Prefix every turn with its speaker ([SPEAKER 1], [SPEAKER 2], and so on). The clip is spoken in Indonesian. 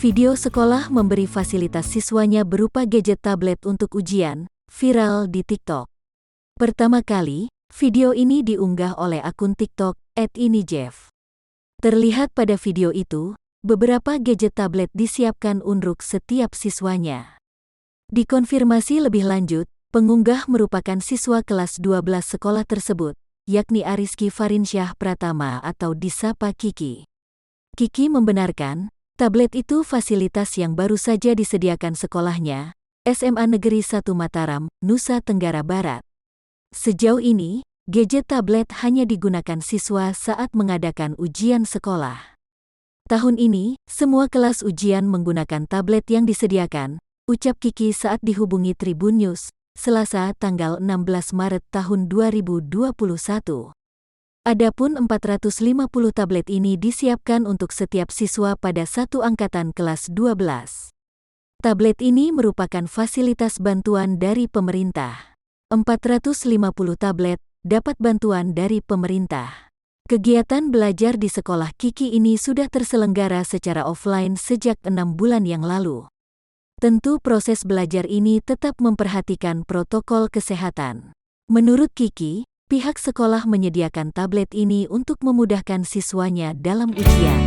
[SPEAKER 1] Video sekolah memberi fasilitas siswanya berupa gadget tablet untuk ujian, viral di TikTok. Pertama kali, video ini diunggah oleh akun TikTok @inijeff. Terlihat pada video itu, beberapa gadget tablet disiapkan untuk setiap siswanya. Dikonfirmasi lebih lanjut, pengunggah merupakan siswa kelas 12 sekolah tersebut, yakni Ariski Farinsyah Pratama atau disapa Kiki. Kiki membenarkan, tablet itu fasilitas yang baru saja disediakan sekolahnya, SMA Negeri 1 Mataram, Nusa Tenggara Barat. Sejauh ini, gadget tablet hanya digunakan siswa saat mengadakan ujian sekolah. Tahun ini, semua kelas ujian menggunakan tablet yang disediakan, ucap Kiki saat dihubungi Tribun News, Selasa tanggal 16 Maret tahun 2021. Adapun 450 tablet ini disiapkan untuk setiap siswa pada satu angkatan kelas 12. Tablet ini merupakan fasilitas bantuan dari pemerintah. 450 tablet dapat bantuan dari pemerintah. Kegiatan belajar di sekolah Kiki ini sudah terselenggara secara offline sejak 6 bulan yang lalu. Tentu proses belajar ini tetap memperhatikan protokol kesehatan. Menurut Kiki, pihak sekolah menyediakan tablet ini untuk memudahkan siswanya dalam ujian.